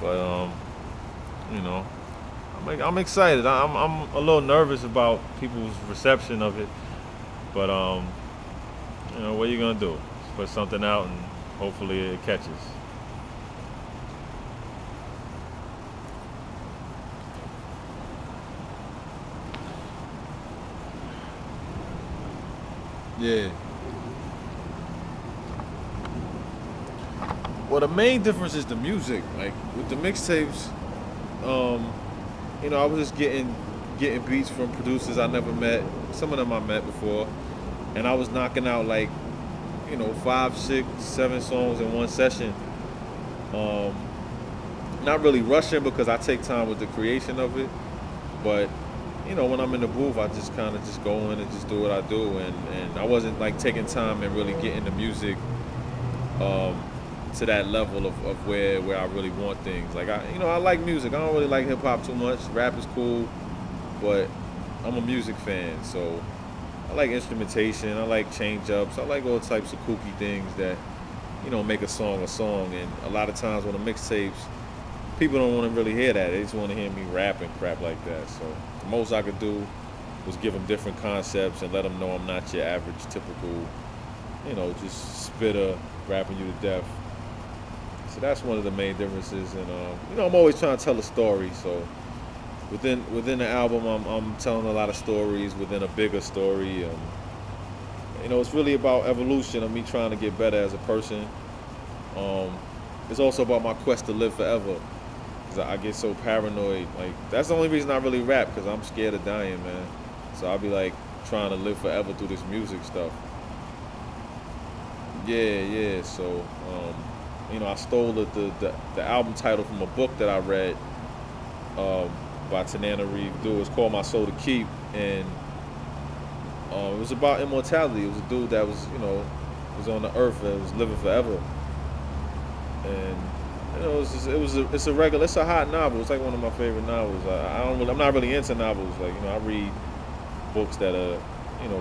But you know, I'm excited. I'm a little nervous about people's reception of it, but what are you gonna do? Just put something out and hopefully it catches. Yeah. Well, the main difference is the music. Like with the mixtapes, um, I was just getting beats from producers I never met. Some of them I met before, and I was knocking out like 5, 6, 7 songs in one session. Um, Not really rushing because I take time with the creation of it, but when I'm in the booth, I just kind of just go in and just do what I do, and I wasn't like taking time and really getting the music um, to that level of where I really want things. Like I like music. I don't really like hip hop too much. Rap is cool, but I'm a music fan, so I like instrumentation. I like change ups. I like all types of kooky things that make a song a song. And a lot of times on the mixtapes, people don't want to really hear that. They just want to hear me rap and crap like that. So the most I could do was give them different concepts and let them know I'm not your average typical, just spitter rapping you to death. So that's one of the main differences. And I'm always trying to tell a story. So within the album, I'm telling a lot of stories within a bigger story. It's really about evolution of me trying to get better as a person. Um, it's also about my quest to live forever. Cause I get so paranoid. Like that's the only reason I really rap. Cause I'm scared of dying, man. So I'll be like trying to live forever through this music stuff. Yeah, yeah. So I stole the album title from a book that I read um, by Tanana Reeve Dude. It's called My Soul to Keep, and it was about immortality. It was a dude that was on the earth and was living forever, and it's a regular, it's a hot novel. It's like one of my favorite novels. I'm not really into novels. Like I read books that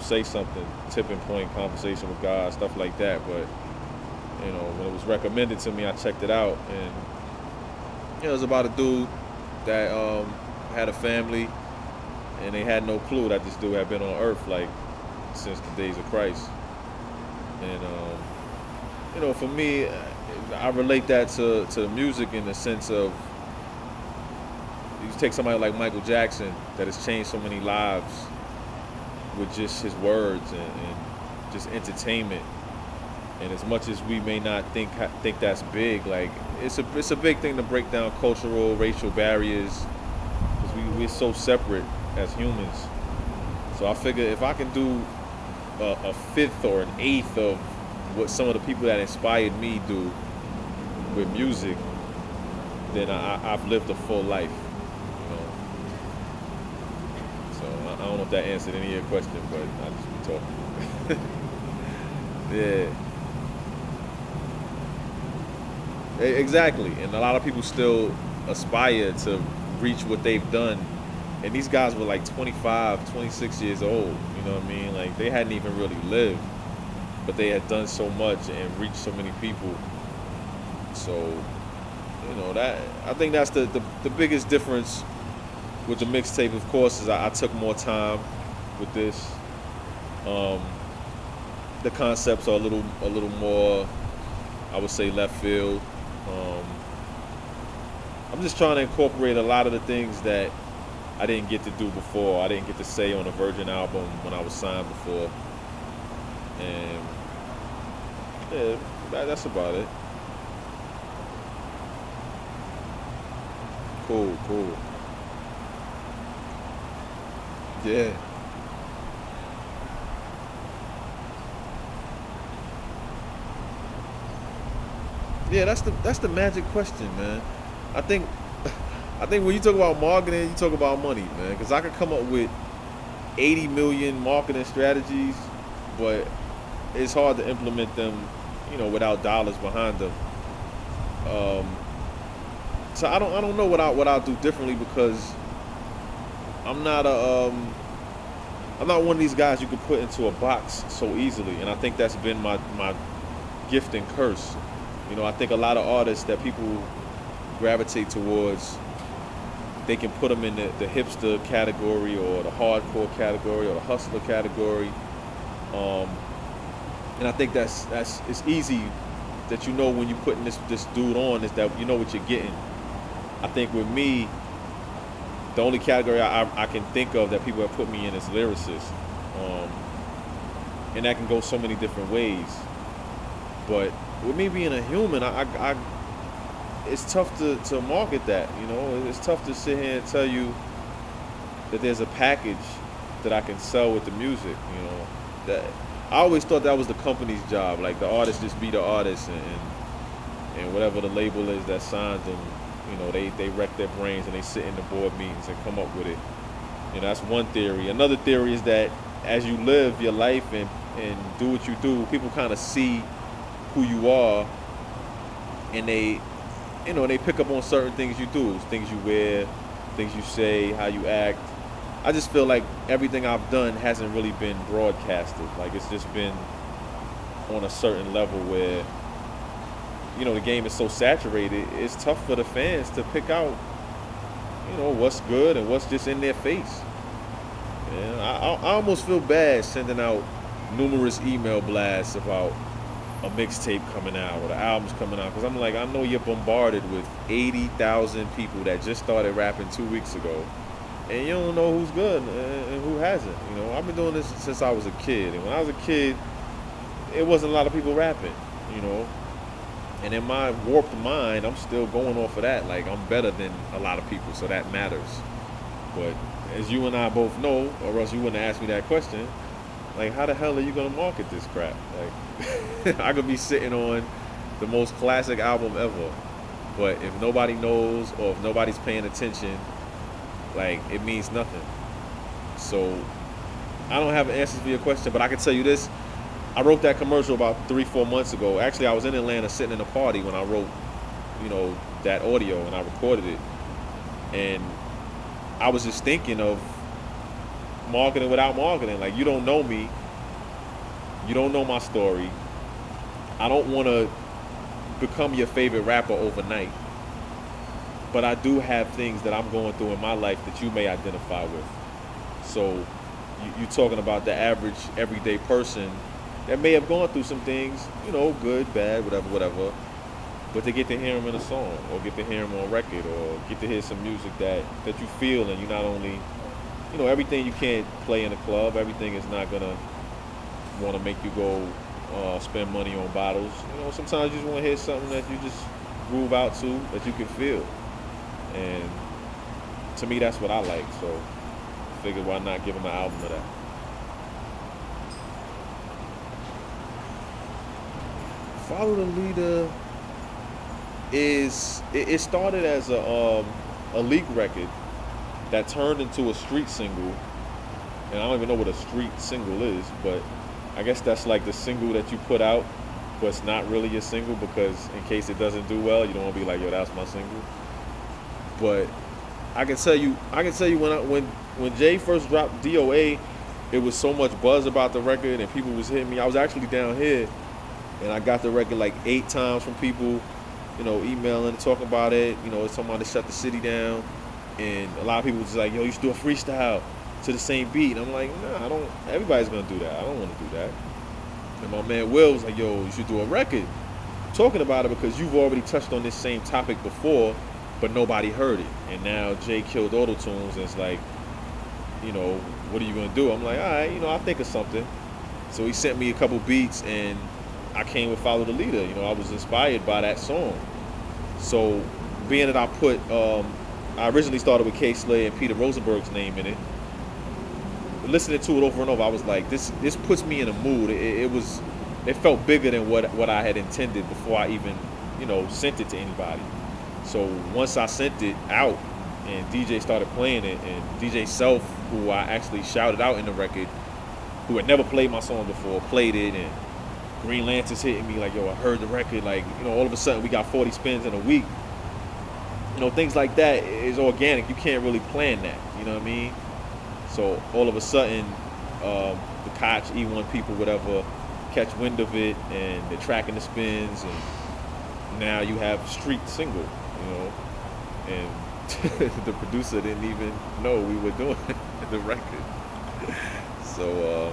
say something, tipping point, conversation with God, stuff like that. But when it was recommended to me, I checked it out, and it was about a dude that had a family, and they had no clue that this dude had been on Earth like since the days of Christ. And for me, I relate that to music in the sense of you take somebody like Michael Jackson that has changed so many lives with just his words and just entertainment. And as much as we may not think that's big, like it's a big thing to break down cultural, racial barriers because we're so separate as humans. So I figure if I can do a fifth or an eighth of what some of the people that inspired me do with music, then I've lived a full life. So I don't know if that answered any of your question, but I just be talking. Yeah, exactly. And a lot of people still aspire to reach what they've done. And these guys were like 25, 26 years old. You know what I mean? Like they hadn't even really lived, but they had done so much and reached so many people. So, that I think that's the biggest difference with the mixtape. Of course, is I took more time with this. Um, the concepts are a little more, I would say, left field. Um, I'm just trying to incorporate a lot of the things that I didn't get to do before. I didn't get to say on the Virgin album when I was signed before, and yeah, that's about it. Cool, cool. Yeah, yeah. That's the magic question, man. I think I think when you talk about marketing, you talk about money, man. Because I could come up with 80 million marketing strategies, but it's hard to implement them, without dollars behind them. Um, so I don't know what I'll do differently because I'm not a I'm not one of these guys you could put into a box so easily, and I think that's been my gift and curse. I think a lot of artists that people gravitate towards, they can put them in the hipster category or the hardcore category or the hustler category. Um, and I think that's it's easy that you know when you're putting this dude on is that you know what you're getting. I think with me, the only category I can think of that people have put me in is lyricist, and that can go so many different ways. But with me being a human, I it's tough to market that. You know, it's tough to sit here and tell you that there's a package that I can sell with the music. You know, that I always thought that was the company's job. Like the artist just be the artist, and whatever the label is that signs them, you know, they wreck their brains and they sit in the board meetings and come up with it. You know, that's one theory. Another theory is that as you live your life and do what you do, people kind of see who you are, and they, you know, they pick up on certain things you do, things you wear, things you say, how you act. I just feel like everything I've done hasn't really been broadcasted. Like it's just been on a certain level where, you know, the game is so saturated, it's tough for the fans to pick out, you know, what's good and what's just in their face. And I almost feel bad sending out numerous email blasts about a mixtape coming out or the album's coming out, because I'm like, I know you're bombarded with 80,000 people that just started rapping 2 weeks ago, and you don't know who's good and who hasn't. You know, I've been doing this since I was a kid, and when I was a kid, it wasn't a lot of people rapping, you know. And in my warped mind, I'm still going off of that. Like, I'm better than a lot of people, so that matters. But as you and I both know, or else you wouldn't ask me that question, like, how the hell are you gonna market this crap? Like, I could be sitting on the most classic album ever, but if nobody knows or if nobody's paying attention, like, it means nothing. So I don't have answers for your question, but I can tell you this. I wrote that commercial about 3-4 months ago. Actually, I was in Atlanta sitting in a party when I wrote, you know, that audio, and I recorded it. And I was just thinking of marketing without marketing. Like, you don't know me. You don't know my story. I don't want to become your favorite rapper overnight. But I do have things that I'm going through in my life that you may identify with. So you're talking about the average everyday person that may have gone through some things, you know, good, bad, whatever, but they get to hear them in a song, or get to hear them on record, or get to hear some music that you feel, and you not only, you know, everything you can't play in a club, everything is not gonna want to make you go spend money on bottles. You know, sometimes you just want to hear something that you just groove out to, that you can feel, and to me, that's what I like. So I figured, why not give them an album of that? Follow the Leader is, it started as a leak record that turned into a street single, and I don't even know what a street single is, but I guess that's like the single that you put out, but it's not really your single, because in case it doesn't do well, you don't want to be like, yo, that's my single. But I can tell you when Jay first dropped DOA, it was so much buzz about the record, and people was hitting me. I was actually down here, and I got the record like 8 times from people, you know, emailing and talking about it. You know, it's talking about to shut the city down. And a lot of people was like, yo, you should do a freestyle to the same beat. And I'm like, nah, I don't, everybody's gonna do that. I don't wanna do that. And my man Will was like, yo, you should do a record talking about it, because you've already touched on this same topic before, but nobody heard it. And now Jay killed auto-tunes, and it's like, you know, what are you gonna do? I'm like, all right, you know, I'll think of something. So he sent me a couple beats, and I came with Follow the Leader. You know, I was inspired by that song. So being that I originally started with K. Slay and Peter Rosenberg's name in it, listening to it over and over, I was like, this puts me in a mood. It felt bigger than what I had intended before I even, you know, sent it to anybody. So once I sent it out and DJ started playing it, and DJ Self, who I actually shouted out in the record, who had never played my song before, played it, and Green Lanterns hitting me like, yo, I heard the record. Like, you know, all of a sudden we got 40 spins in a week. You know, things like that is organic. You can't really plan that. You know what I mean? So all of a sudden, the Koch, E1 people, whatever, catch wind of it, and they're tracking the spins, and now you have street single, you know. and the producer didn't even know we were doing the record. So